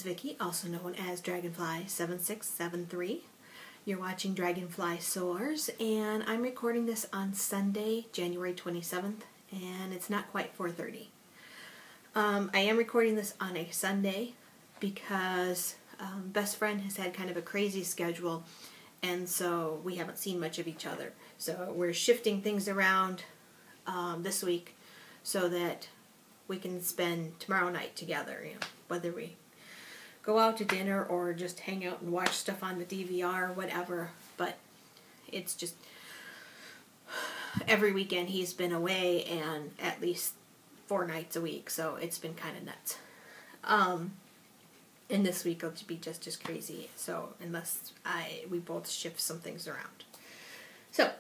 Vicky, also known as Dragonfly7673. You're watching DragonflySoars, and I'm recording this on Sunday, January 27th, and it's not quite 4:30. I am recording this on a Sunday because best friend has had kind of a crazy schedule, and so we haven't seen much of each other. So we're shifting things around this week so that we can spend tomorrow night together, whether we go out to dinner or just hang out and watch stuff on the DVR, whatever. But it's just every weekend he's been away, and at least 4 nights a week, so it's been kind of nuts. And this week will be just as crazy, so unless we both shift some things around. So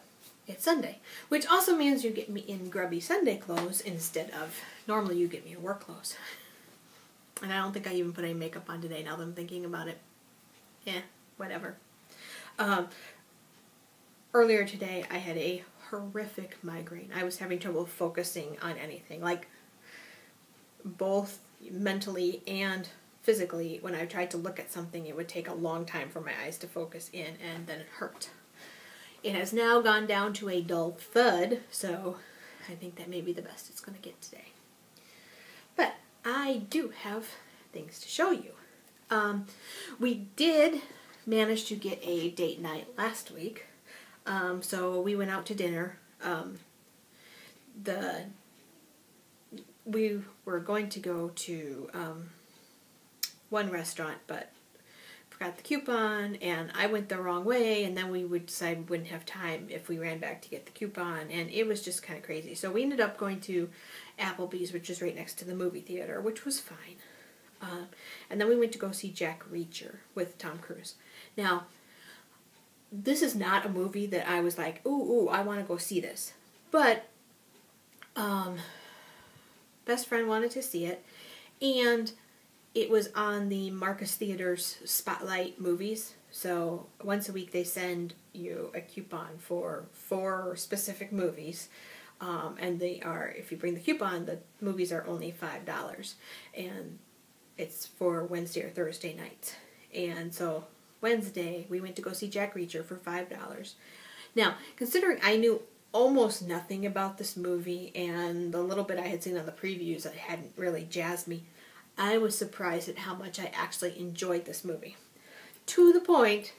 it's Sunday, which also means you get me in grubby Sunday clothes instead of normally you get me in work clothes. And I don't think I even put any makeup on today now that I'm thinking about it. Whatever. Earlier today I had a horrific migraine. I was having trouble focusing on anything, like both mentally and physically. When I tried to look at something, it would take a long time for my eyes to focus in, and then it hurt. It has now gone down to a dull thud, so I think that may be the best it's going to get today. But I do have things to show you. We did manage to get a date night last week, so we went out to dinner. We were going to go to one restaurant, but forgot the coupon, and I went the wrong way, and then we would decide we wouldn't have time if we ran back to get the coupon, and it was just kind of crazy. So we ended up going to Applebee's, which is right next to the movie theater, which was fine. And then we went to go see Jack Reacher with Tom Cruise. Now, this is not a movie that I was like, ooh, I want to go see this. But best friend wanted to see it, and it was on the Marcus Theater's Spotlight movies. So once a week they send you a coupon for 4 specific movies. And they are, if you bring the coupon, the movies are only $5. And it's for Wednesday or Thursday nights. And so Wednesday we went to go see Jack Reacher for $5. Now, considering I knew almost nothing about this movie, and the little bit I had seen on the previews that hadn't really jazzed me, I was surprised at how much I actually enjoyed this movie. To the point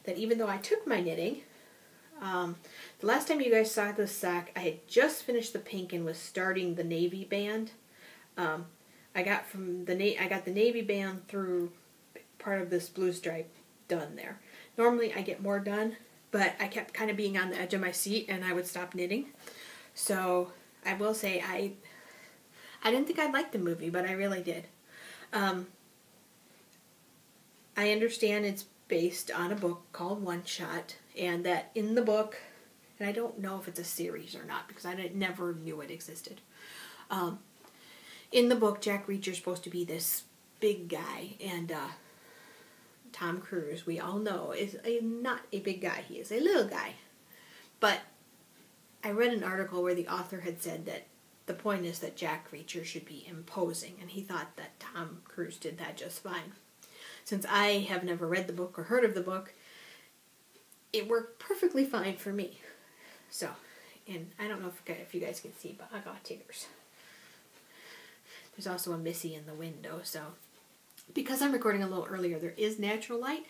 that even though I took my knitting, the last time you guys saw this sock, I had just finished the pink and was starting the navy band. I got the navy band through part of this blue stripe done there. Normally I get more done, but I kept kind of being on the edge of my seat and I would stop knitting. So I will say I didn't think I'd like the movie, but I really did. I understand it's based on a book called One Shot, and that in the book, and I don't know if it's a series or not because I never knew it existed. In the book, Jack Reacher's supposed to be this big guy, and Tom Cruise, we all know, is not a big guy. He is a little guy. But I read an article where the author had said that the point is that Jack Reacher should be imposing, and he thought that Tom Cruise did that just fine. Since I have never read the book or heard of the book, it worked perfectly fine for me. So, and I don't know if you guys can see, but I got tears. There's also a Missy in the window, so because I'm recording a little earlier, there is natural light,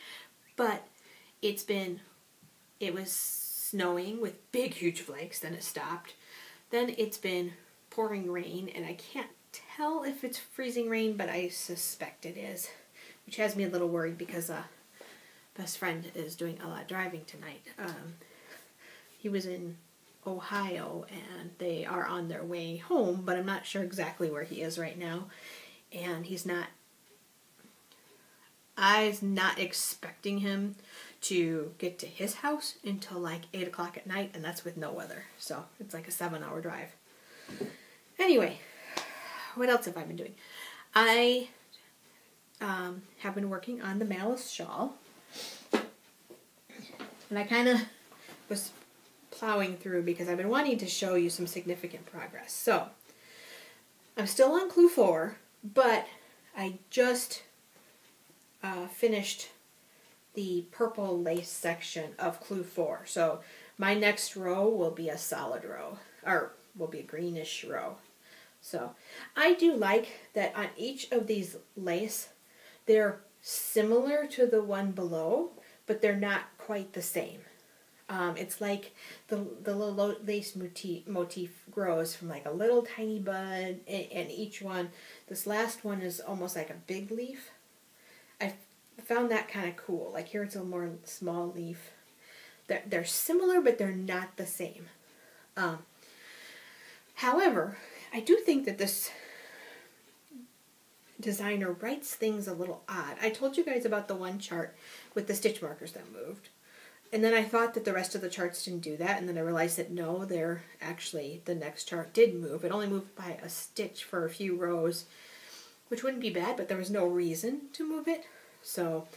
but it was snowing with big, huge flakes, then it stopped. Then it's been pouring rain, and I can't tell if it's freezing rain, but I suspect it is, which has me a little worried because best friend is doing a lot of driving tonight. He was in Ohio, and they are on their way home, but I'm not sure exactly where he is right now, and I was not expecting him to get to his house until like 8 o'clock at night, and that's with no weather, so it's like a 7-hour drive. Anyway, what else have I been doing? I have been working on the Malice shawl, and I kind of was plowing through because I've been wanting to show you some significant progress. So, I'm still on clue 4, but I just finished the purple lace section of Clue 4. So my next row will be a solid row, or will be a greenish row. So I do like that on each of these lace, they're similar to the one below, but they're not quite the same. It's like the little lace motif grows from like a little tiny bud, and each one, this last one is almost like a big leaf. I found that kind of cool. Like here it's a more small leaf. They're similar, but they're not the same. However, I do think that this designer writes things a little odd. I told you guys about the one chart with the stitch markers that moved. And then I thought that the rest of the charts didn't do that, and then I realized that no, they're actually, the next chart did move. It only moved by a stitch for a few rows, which wouldn't be bad, but there was no reason to move it. So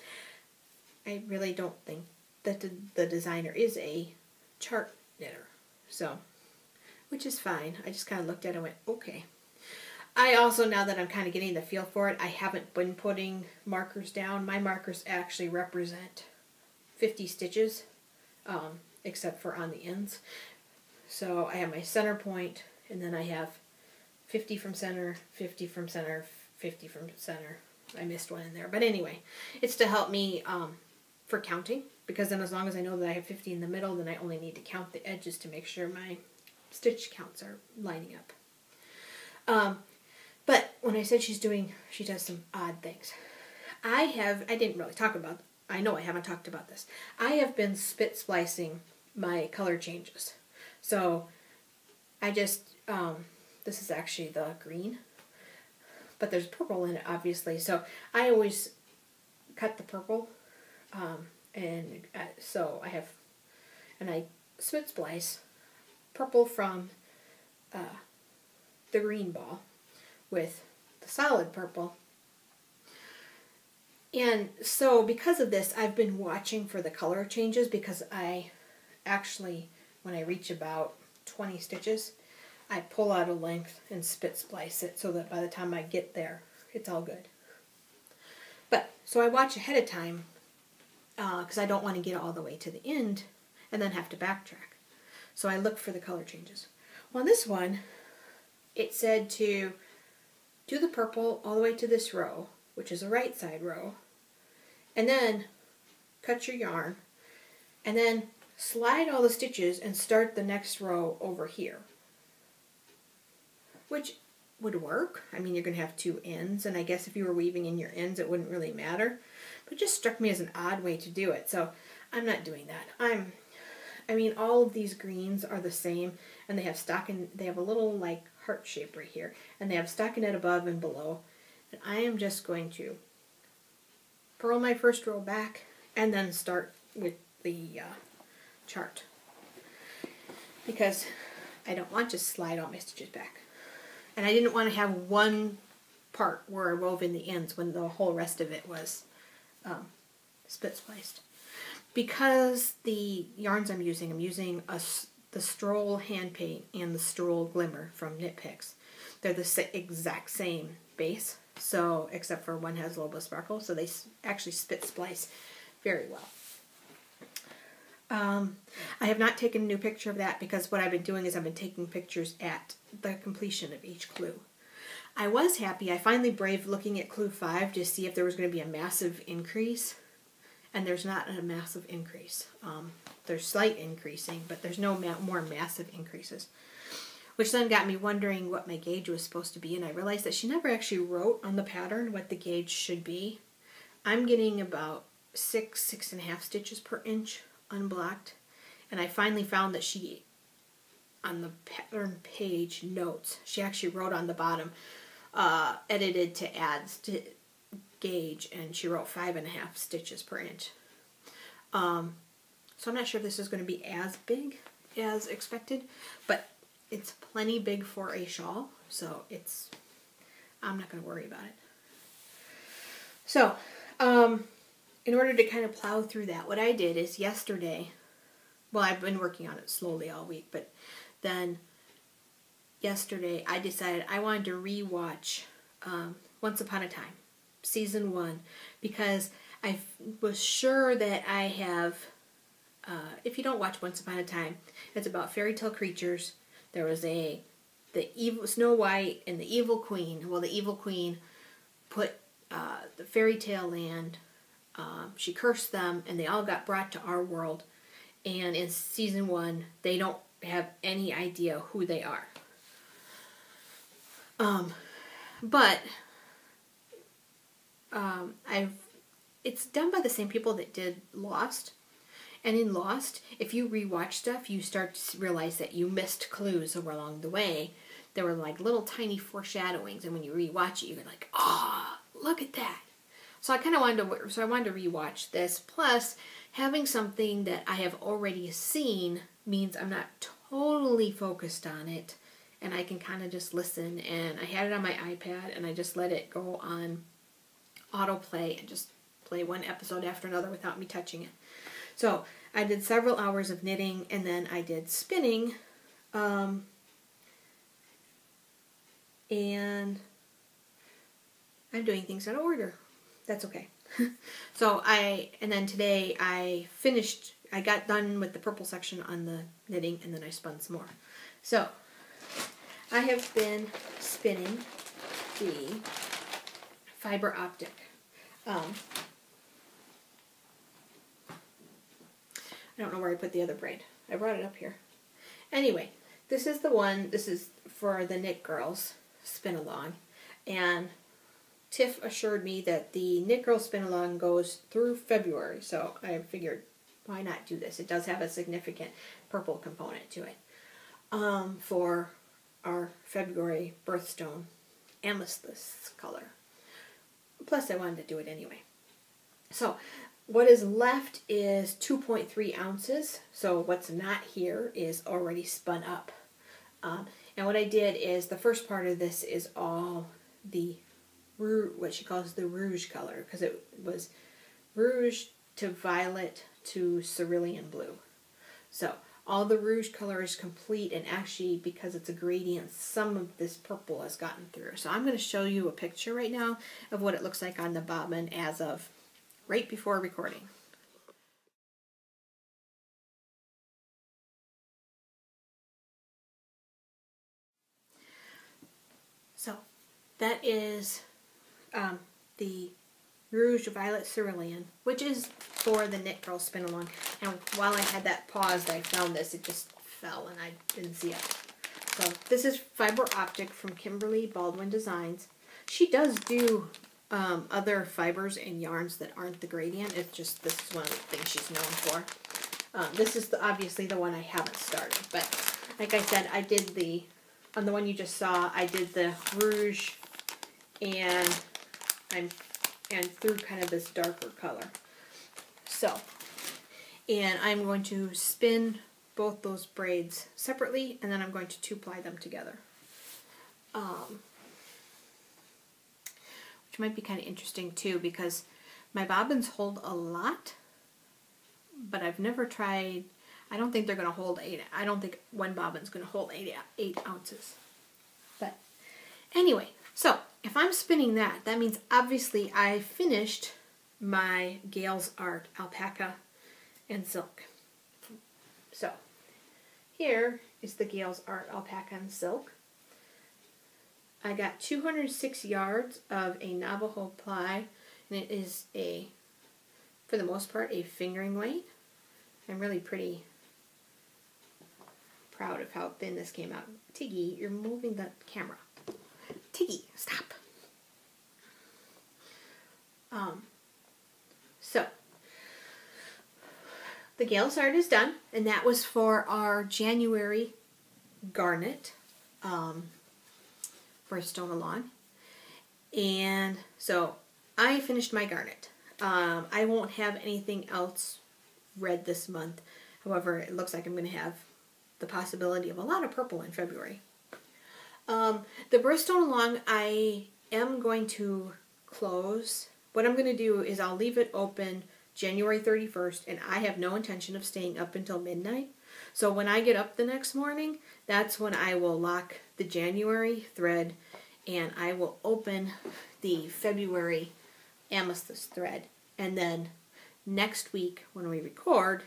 I really don't think that the designer is a chart knitter. So, which is fine. I just kind of looked at it and went, okay. I also, now that I'm kind of getting the feel for it, I haven't been putting markers down. My markers actually represent 50 stitches, except for on the ends. So I have my center point, and then I have 50 from center, 50 from center, 50 from center. I missed one in there. But anyway, it's to help me for counting, because then as long as I know that I have 50 in the middle, then I only need to count the edges to make sure my stitch counts are lining up. But when I said she does some odd things. I didn't really talk about, I know I haven't talked about this. I have been spit splicing my color changes. So I just, this is actually the green, but there's purple in it obviously. So I always cut the purple, so I have, and I spit splice purple from the green ball with the solid purple. And so because of this, I've been watching for the color changes, because I actually, when I reach about 20 stitches, I pull out a length and spit splice it so that by the time I get there, it's all good. But, so I watch ahead of time, because I don't want to get all the way to the end and then have to backtrack. So I look for the color changes. Well, on this one, it said to do the purple all the way to this row, which is a right side row, and then cut your yarn, and then slide all the stitches and start the next row over here. Which would work. I mean, you're going to have two ends, and I guess if you were weaving in your ends, it wouldn't really matter. But it just struck me as an odd way to do it, so I'm not doing that. I mean, all of these greens are the same, and they have a little like heart shape right here, and they have stockinette above and below. And I am just going to purl my first row back and then start with the chart, because I don't want to slide all my stitches back. And I didn't want to have one part where I wove in the ends when the whole rest of it was split spliced. Because the yarns I'm using the Stroll Hand Paint and the Stroll Glimmer from Knit Picks. They're the exact same base, so except for one has a little bit of sparkle, so they actually spit splice very well. I have not taken a new picture of that, because what I've been doing is I've been taking pictures at the completion of each clue. I was happy. I finally braved looking at Clue 5 to see if there was going to be a massive increase, and there's not a massive increase. There's slight increasing, but there's no more massive increases, which then got me wondering what my gauge was supposed to be, and I realized that she never actually wrote on the pattern what the gauge should be. I'm getting about 6.5 stitches per inch unblocked, and I finally found that she, on the pattern page notes, she actually wrote on the bottom, edited to add gauge, and she wrote 5.5 stitches per inch. So I'm not sure if this is going to be as big as expected, but it's plenty big for a shawl, so I'm not going to worry about it. So, in order to kind of plow through that, what I did is yesterday, well, I've been working on it slowly all week, but then yesterday I decided I wanted to re-watch Once Upon a Time. season 1 because I was sure that I have, if you don't watch Once Upon a Time, it's about fairy tale creatures. There was the evil Snow White and the evil queen. Well, the evil queen put the fairy tale land, she cursed them, and they all got brought to our world. And in season 1, they don't have any idea who they are. But it's done by the same people that did Lost. And in Lost, if you rewatch stuff, you start to realize that you missed clues along the way. There were like little tiny foreshadowings, and when you rewatch it, you're like, "Oh, look at that!" So I wanted to rewatch this. Plus, having something that I have already seen means I'm not totally focused on it, and I can kind of just listen. And I had it on my iPad, and I just let it go on autoplay and just play one episode after another without me touching it. So I did several hours of knitting, and then I did spinning, and I'm doing things out of order. That's okay. And then today I got done with the purple section on the knitting, and then I spun some more. So I have been spinning the fiber optic. I don't know where I put the other braid. I brought it up here. Anyway, this is the one. This is for the Knit Girls Spin Along. And Tiff assured me that the Knit Girls Spin Along goes through February. So I figured, why not do this? It does have a significant purple component to it. For our February birthstone amethyst color. Plus I wanted to do it anyway. So what is left is 2.3 ounces. So what's not here is already spun up. And what I did is the first part of this is all the what she calls the rouge color, because it was rouge to violet to cerulean blue. So all the rouge color is complete, and actually because it's a gradient, some of this purple has gotten through. So I'm going to show you a picture right now of what it looks like on the bobbin as of right before recording. So that is the Rouge Violet Cerulean, which is for the Knit Girl Spin Along. And while I had that paused, I found this. It just fell and I didn't see it. So this is fiber optic from Kimberly Baldwin Designs. She does do other fibers and yarns that aren't the gradient. It's just this is one of the things she's known for. This is obviously the one I haven't started. But like I said, I did on the one you just saw, I did the rouge and through kind of this darker color. So, and I'm going to spin both those braids separately, and then I'm going to two-ply them together. Which might be kind of interesting too, because my bobbins hold a lot, but I've never tried. I don't think they're going to hold 8. I don't think one bobbin's going to hold 8 ounces. But anyway, so if I'm spinning that means obviously I finished my Gale's Art alpaca and silk. So here is the Gale's Art alpaca and silk. I got 206 yards of a Navajo ply, and it is for the most part, a fingering weight. I'm really pretty proud of how thin this came out. Tiggy, you're moving the camera. Tiggy, stop. So the Gale's Art is done, and that was for our January garnet for Stone Along. And so I finished my garnet. I won't have anything else red this month. However, it looks like I'm going to have the possibility of a lot of purple in February. The birthstone along, I am going to close. What I'm going to do is I'll leave it open January 31st, and I have no intention of staying up until midnight. So when I get up the next morning, that's when I will lock the January thread, and I will open the February amethyst thread. And then next week when we record,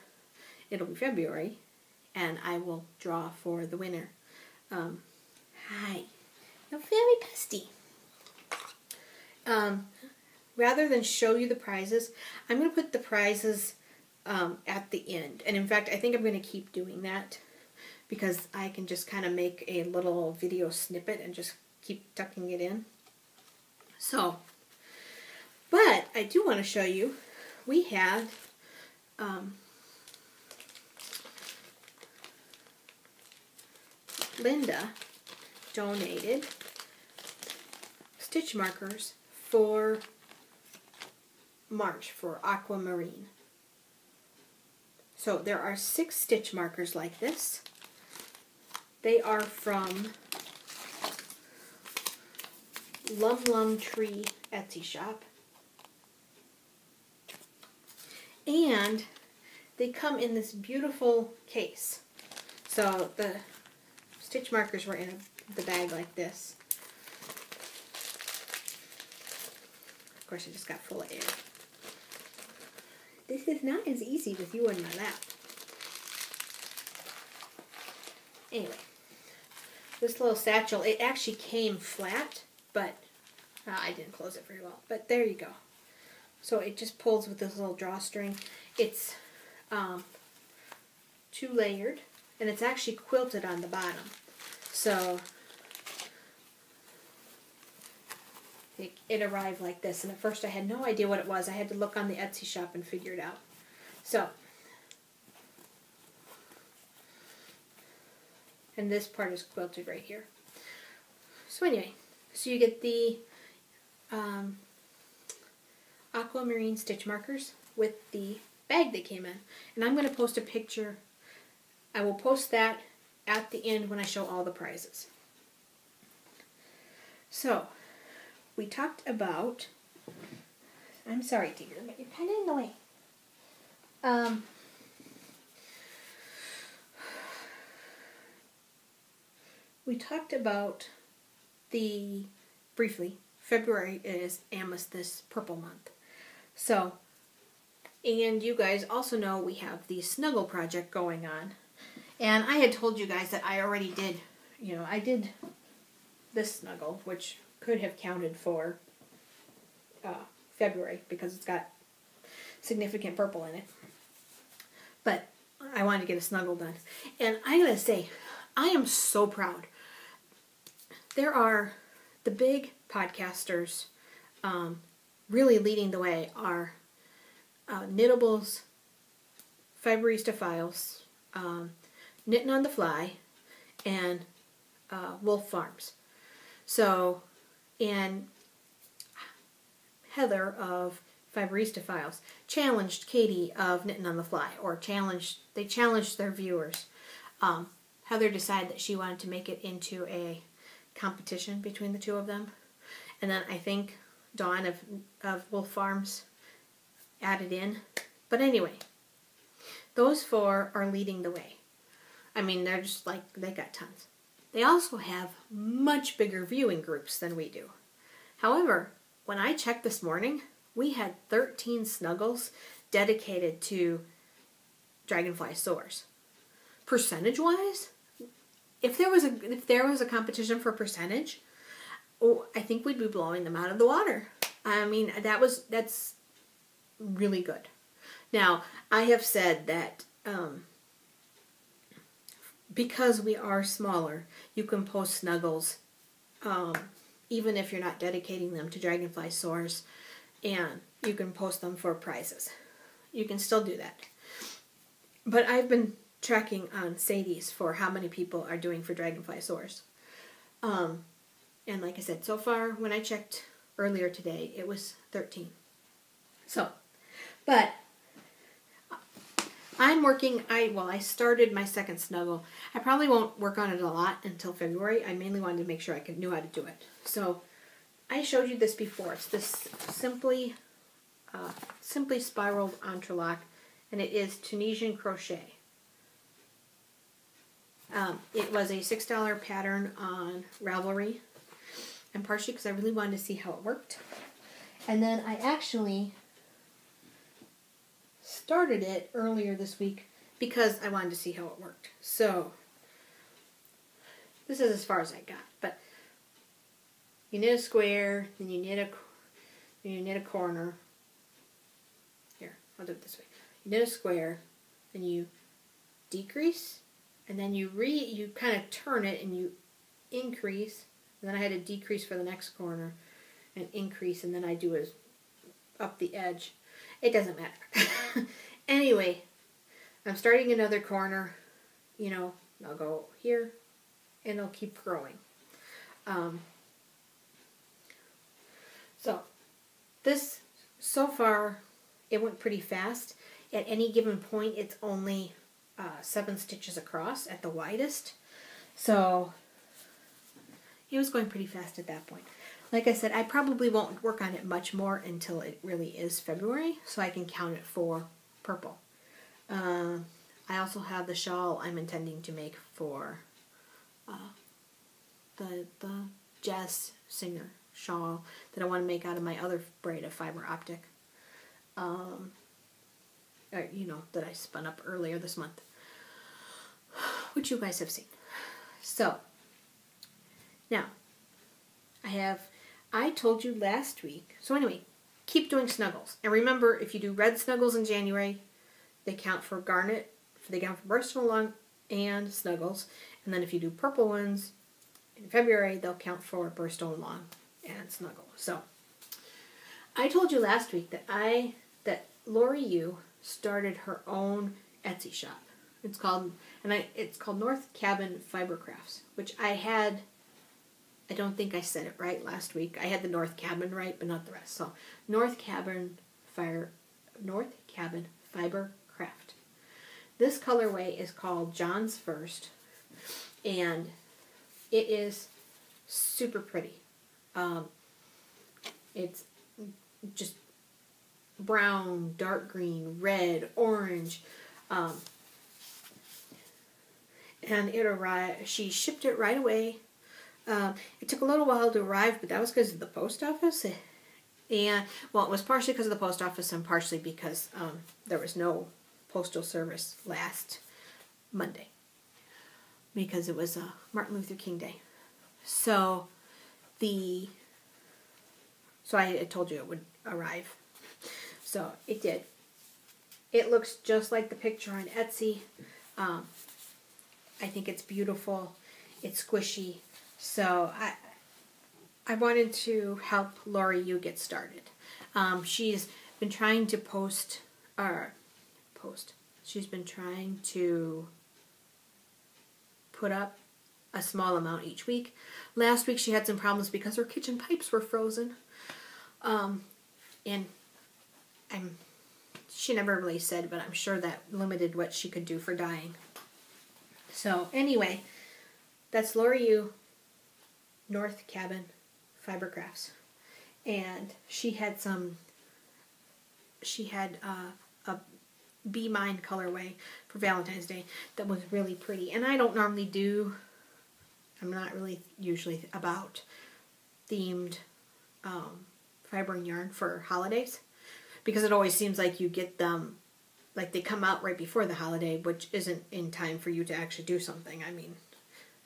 it'll be February, and I will draw for the winner. Hi. You're very pesty. Rather than show you the prizes, I'm going to put the prizes at the end. And in fact, I think I'm going to keep doing that because I can just kind of make a little video snippet and just keep tucking it in. So, but I do want to show you, we had Linda donated stitch markers for March for aquamarine. So there are 6 stitch markers like this. They are from Lum Lum Tree Etsy shop. And they come in this beautiful case. So the stitch markers were in the bag like this. Of course, it just got full of air. This is not as easy with you in my lap. Anyway, this little satchel, it actually came flat, but I didn't close it very well. But there you go. So it just pulls with this little drawstring. It's 2-layered, and it's actually quilted on the bottom. So it arrived like this, and at first I had no idea what it was. I had to look on the Etsy shop and figure it out. So, and this part is quilted right here. So anyway, so you get the aquamarine stitch markers with the bag they came in. And I'm going to post a picture. I will post that at the end when I show all the prizes. So, we talked about, I'm sorry, dear, but you're kind of in the way. We talked about briefly, February is Amethyst Purple Month. So, and you guys also know we have the Snuggle project going on. And I had told you guys that I already did, I did this snuggle, which could have counted for February because it's got significant purple in it. But I wanted to get a snuggle done. And I gotta say, I am so proud. There are the big podcasters really leading the way are Knittables, Fiberista Files, Knitting on the Fly, and Wolf Farms. So, and Heather of Fiberista Files challenged Katie of Knitting on the Fly, or they challenged their viewers. Heather decided that she wanted to make it into a competition between the two of them. And then I think Dawn of Wolf Farms added in. But anyway, those 4 are leading the way. I mean, they're just like, they got tons. They also have much bigger viewing groups than we do. However, when I checked this morning, we had 13 snuggles dedicated to DragonflySoars. Percentage-wise, if there was a competition for percentage, I think we'd be blowing them out of the water. I mean, that's really good. Now, I have said that because we are smaller, you can post snuggles even if you're not dedicating them to DragonflySoars, and you can post them for prizes. You can still do that. But I've been tracking on Sadie's for how many people are doing for DragonflySoars. And like I said, so far, when I checked earlier today, it was 13. So, but I'm working, I started my second snuggle. I probably won't work on it a lot until February. I mainly wanted to make sure I knew how to do it. So, I showed you this before. It's this simply spiraled entrelac, and it is Tunisian crochet. It was a $6 pattern on Ravelry, and partially because I really wanted to see how it worked. And then I actually started it earlier this week because I wanted to see how it worked. So this is as far as I got. But you knit a square, then you knit a corner. Here, I'll do it this way. You knit a square, then you decrease, and then you kind of turn it and you increase, and then I had to decrease for the next corner and increase, and then I do it up the edge. It doesn't matter. Anyway, I'm starting another corner, you know, I'll go here and it'll keep growing. So this, so far, it went pretty fast. At any given point, it's only 7 stitches across at the widest. So it was going pretty fast at that point. Like I said, I probably won't work on it much more until it really is February, so I can count it for purple. I also have the shawl I'm intending to make for the jazz singer shawl that I want to make out of my other braid of fiber optic. You know, that I spun up earlier this month, which you guys have seen. So, now, I told you last week, so anyway, keep doing snuggles. And remember, if you do red snuggles in January, they count for garnet, they count for burst and along and snuggles. And then if you do purple ones in February, they'll count for burst and along and snuggle. So, I told you last week that Lori Yu started her own Etsy shop. It's called North Cabin Fiber Crafts, which I don't think I said it right last week. I had the North Cabin right, but not the rest. So North Cabin Fiber Craft. This colorway is called John's First, and it is super pretty. It's just brown, dark green, red, orange, and it arrived. She shipped it right away. It took a little while to arrive, but that was because of the post office. And, well, it was partially because of the post office and partially because there was no postal service last Monday because it was Martin Luther King Day. So I told you it would arrive. So it did. It looks just like the picture on Etsy. I think it's beautiful. It's squishy. So I wanted to help Lori Yu get started. She's been trying to She's been trying to put up a small amount each week. Last week she had some problems because her kitchen pipes were frozen. And she never really said, but I'm sure that limited what she could do for dyeing. So anyway, that's Lori Yu, North Cabin Fiber Crafts. And she had a Be Mine colorway for Valentine's Day that was really pretty. And I don't normally I'm not really usually about themed fiber and yarn for holidays, because it always seems like you get them, like they come out right before the holiday, which isn't in time for you to actually do something. I mean,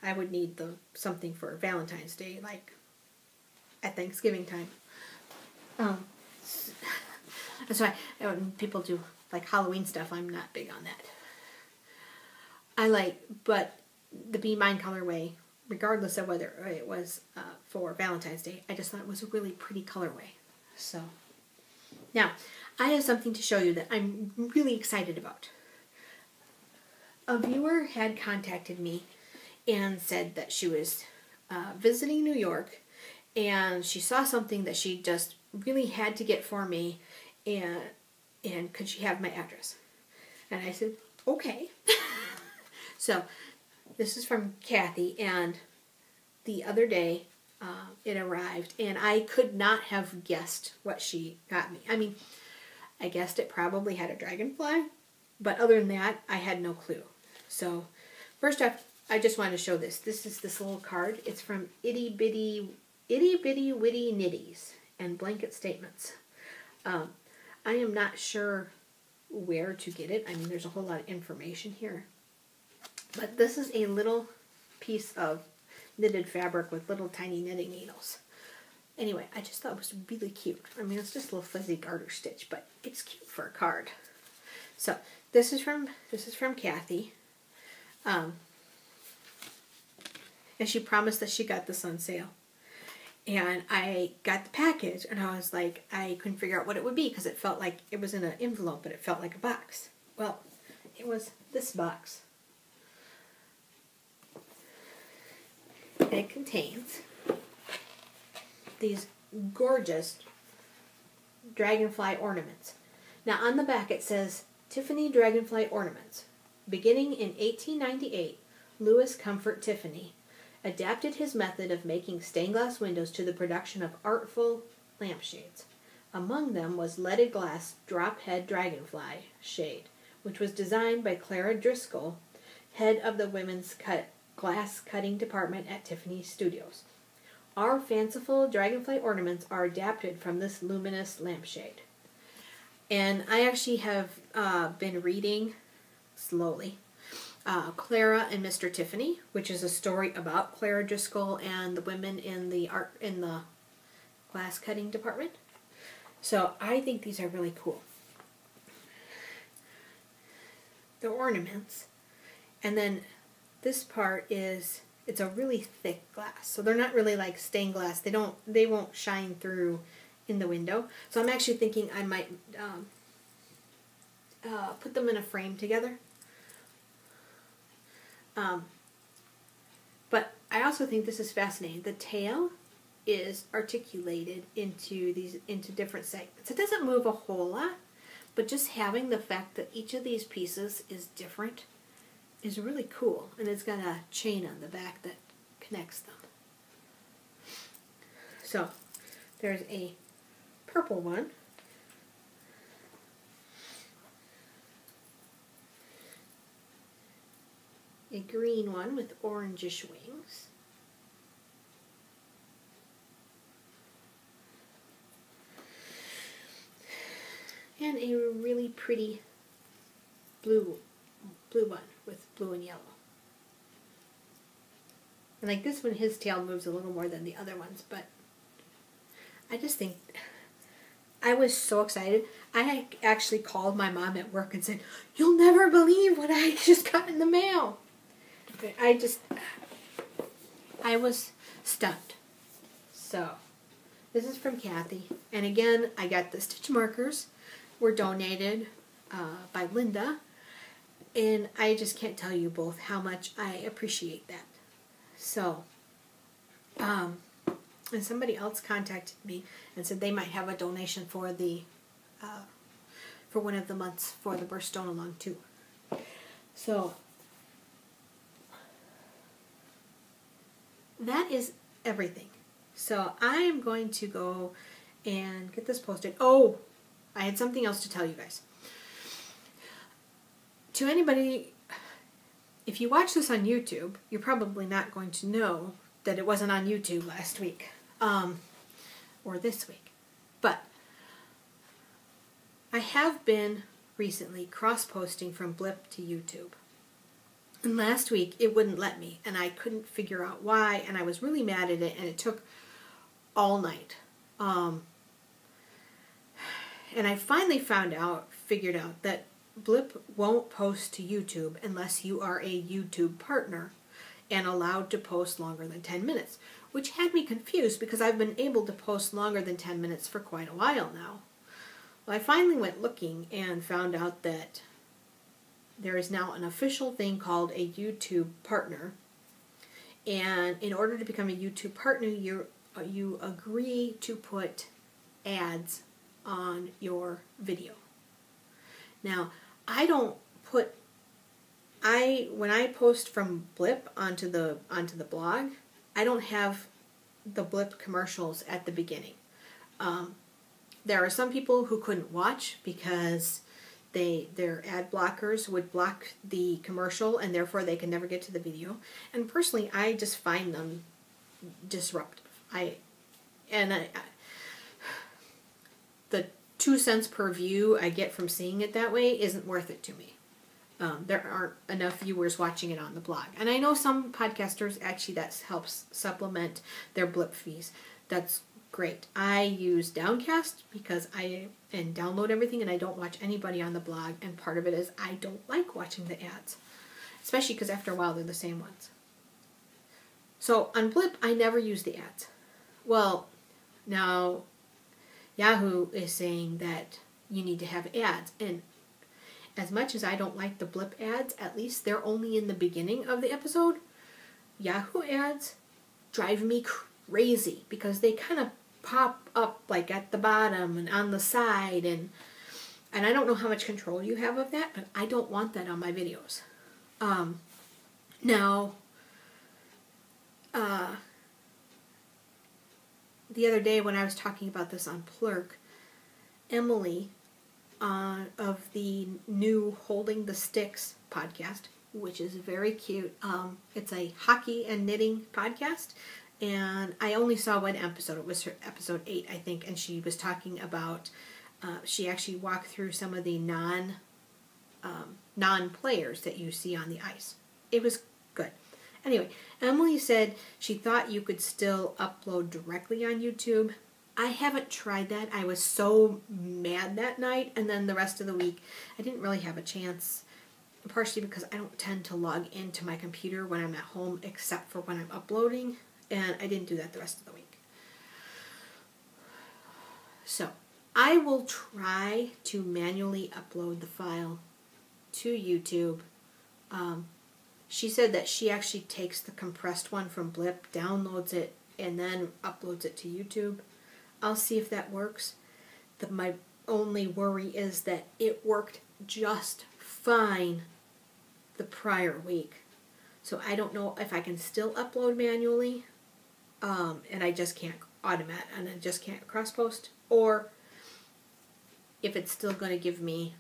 I would need something for Valentine's Day, like at Thanksgiving time. That's why when people do like Halloween stuff, I'm not big on that. But the Be Mine colorway, regardless of whether it was for Valentine's Day, I just thought it was a really pretty colorway. So, now, I have something to show you that I'm really excited about. A viewer had contacted me and said that she was visiting New York and she saw something that she just really had to get for me, and could she have my address? And I said, okay. So, this is from Kathy, and the other day it arrived, and I could not have guessed what she got me. I mean, I guessed it probably had a dragonfly, but other than that, I had no clue. So, first off, I just wanted to show this. This is this little card. It's from Itty Bitty Witty Nitties, and blanket statements. I am not sure where to get it. I mean, there's a whole lot of information here. But this is a little piece of knitted fabric with little tiny knitting needles. Anyway, I just thought it was really cute. I mean, it's just a little fuzzy garter stitch, but it's cute for a card. So this is from Kathy, and she promised that she got this on sale. And I got the package, and I was like, I couldn't figure out what it would be because it felt like it was in an envelope, but it felt like a box. Well, it was this box. And it contains these gorgeous dragonfly ornaments. Now on the back it says, Tiffany Dragonfly Ornaments. Beginning in 1898, Louis Comfort Tiffany adapted his method of making stained glass windows to the production of artful lampshades. Among them was leaded glass drop head dragonfly shade, which was designed by Clara Driscoll, head of the women's glass cutting department at Tiffany Studios. Our fanciful dragonfly ornaments are adapted from this luminous lampshade. And I actually have been reading slowly Clara and Mr. Tiffany, which is a story about Clara Driscoll and the women in the glass cutting department. So I think these are really cool. The ornaments, and then this part is, it's a really thick glass, so they're not really like stained glass. They won't shine through in the window. So I'm actually thinking I might put them in a frame together. But I also think this is fascinating. The tail is articulated into different segments. It doesn't move a whole lot, but just having the fact that each of these pieces is different is really cool. And it's got a chain on the back that connects them. So there's a purple one. A green one with orangish wings. And a really pretty blue one with blue and yellow. And like this one, his tail moves a little more than the other ones, but I just think, I was so excited. I actually called my mom at work and said, "You'll never believe what I just got in the mail." I was stunned. So, this is from Kathy. And again, I got the stitch markers. Were donated by Linda. And I just can't tell you both how much I appreciate that. So, and somebody else contacted me and said they might have a donation for the for one of the months for the birthstone along too. So that is everything. So I am going to go and get this posted. Oh, I had something else to tell you guys. To anybody, if you watch this on YouTube, you're probably not going to know that it wasn't on YouTube last week, or this week. But I have been recently cross-posting from Blip to YouTube. And last week it wouldn't let me, and I couldn't figure out why, and I was really mad at it, and it took all night. And I finally figured out that Blip won't post to YouTube unless you are a YouTube partner and allowed to post longer than 10 minutes, which had me confused because I've been able to post longer than 10 minutes for quite a while now. Well, I finally went looking and found out that there is now an official thing called a YouTube partner, and in order to become a YouTube partner, you agree to put ads on your video. Now, when I post from Blip onto the blog, I don't have the Blip commercials at the beginning. There are some people who couldn't watch because their ad blockers would block the commercial and therefore they can never get to the video. And personally, I just find them disruptive. the 2 cents per view I get from seeing it that way isn't worth it to me. There aren't enough viewers watching it on the blog. And I know some podcasters, actually, that helps supplement their blip fees. That's great. I use Downcast because and download everything, and I don't watch anybody on the blog. And part of it is I don't like watching the ads, especially because after a while they're the same ones. So on Blip, I never use the ads. Well, now Yahoo is saying that you need to have ads, and as much as I don't like the Blip ads, at least they're only in the beginning of the episode. Yahoo ads drive me crazy because they kind of pop up like at the bottom and on the side, and I don't know how much control you have of that, but I don't want that on my videos. Now, the other day when I was talking about this on Plurk, Emily of the new Holding the Sticks podcast, which is very cute. It's a hockey and knitting podcast, and I only saw one episode. It was her episode 8, I think, and she was talking about, she actually walked through some of the non-players that you see on the ice. It was good. Anyway, Emily said she thought you could still upload directly on YouTube. I haven't tried that. I was so mad that night, and then the rest of the week I didn't really have a chance, partially because I don't tend to log into my computer when I'm at home except for when I'm uploading, and I didn't do that the rest of the week. So I will try to manually upload the file to YouTube. She said that she actually takes the compressed one from Blip, downloads it, and then uploads it to YouTube. I'll see if that works. My only worry is that it worked just fine the prior week. So I don't know if I can still upload manually, and I just can't cross-post, or if it's still going to give me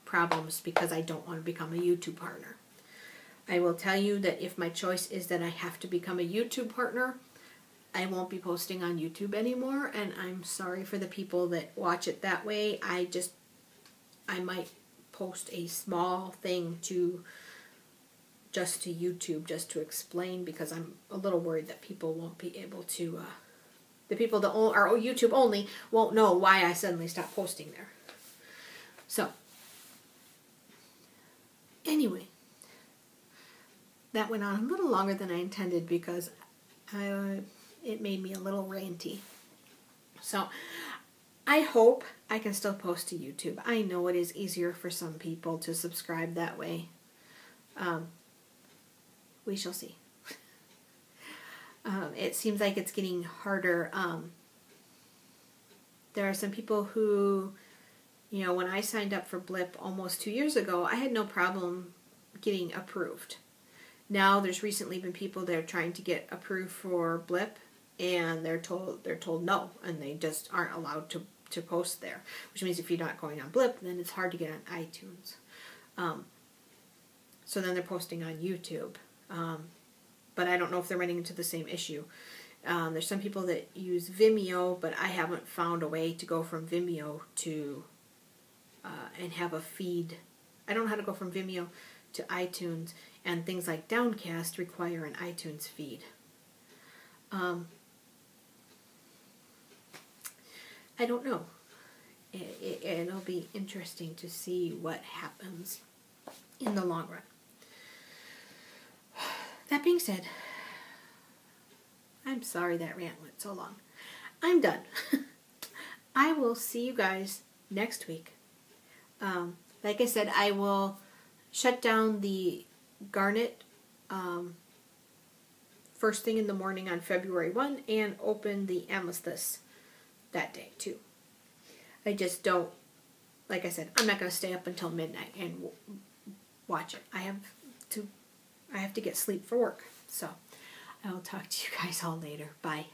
problems because I don't want to become a YouTube partner. I will tell you that if my choice is that I have to become a YouTube partner, I won't be posting on YouTube anymore, and I'm sorry for the people that watch it that way. I might post a small thing just to YouTube, just to explain, because I'm a little worried that people won't be able to, the people that are YouTube only won't know why I suddenly stopped posting there. So, anyway, that went on a little longer than I intended because it made me a little ranty. So, I hope I can still post to YouTube. I know it is easier for some people to subscribe that way. We shall see. It seems like it's getting harder. There are some people who, when I signed up for Blip almost 2 years ago, I had no problem getting approved. Now there's recently been people that are trying to get approved for Blip, and they're told no, and they just aren't allowed to post there. Which means if you're not going on Blip, then it's hard to get on iTunes. So then they're posting on YouTube. But I don't know if they're running into the same issue. There's some people that use Vimeo, but I haven't found a way to go from Vimeo to and have a feed. I don't know how to go from Vimeo to iTunes, and things like Downcast require an iTunes feed. I don't know. It'll be interesting to see what happens in the long run. That being said, I'm sorry that rant went so long. I'm done. I will see you guys next week. Like I said, I will shut down the Garnet first thing in the morning on February 1 and open the Amethyst that day too. I just don't, like I said, I'm not going to stay up until midnight and watch it. I have to get sleep for work. So I will talk to you guys all later. Bye.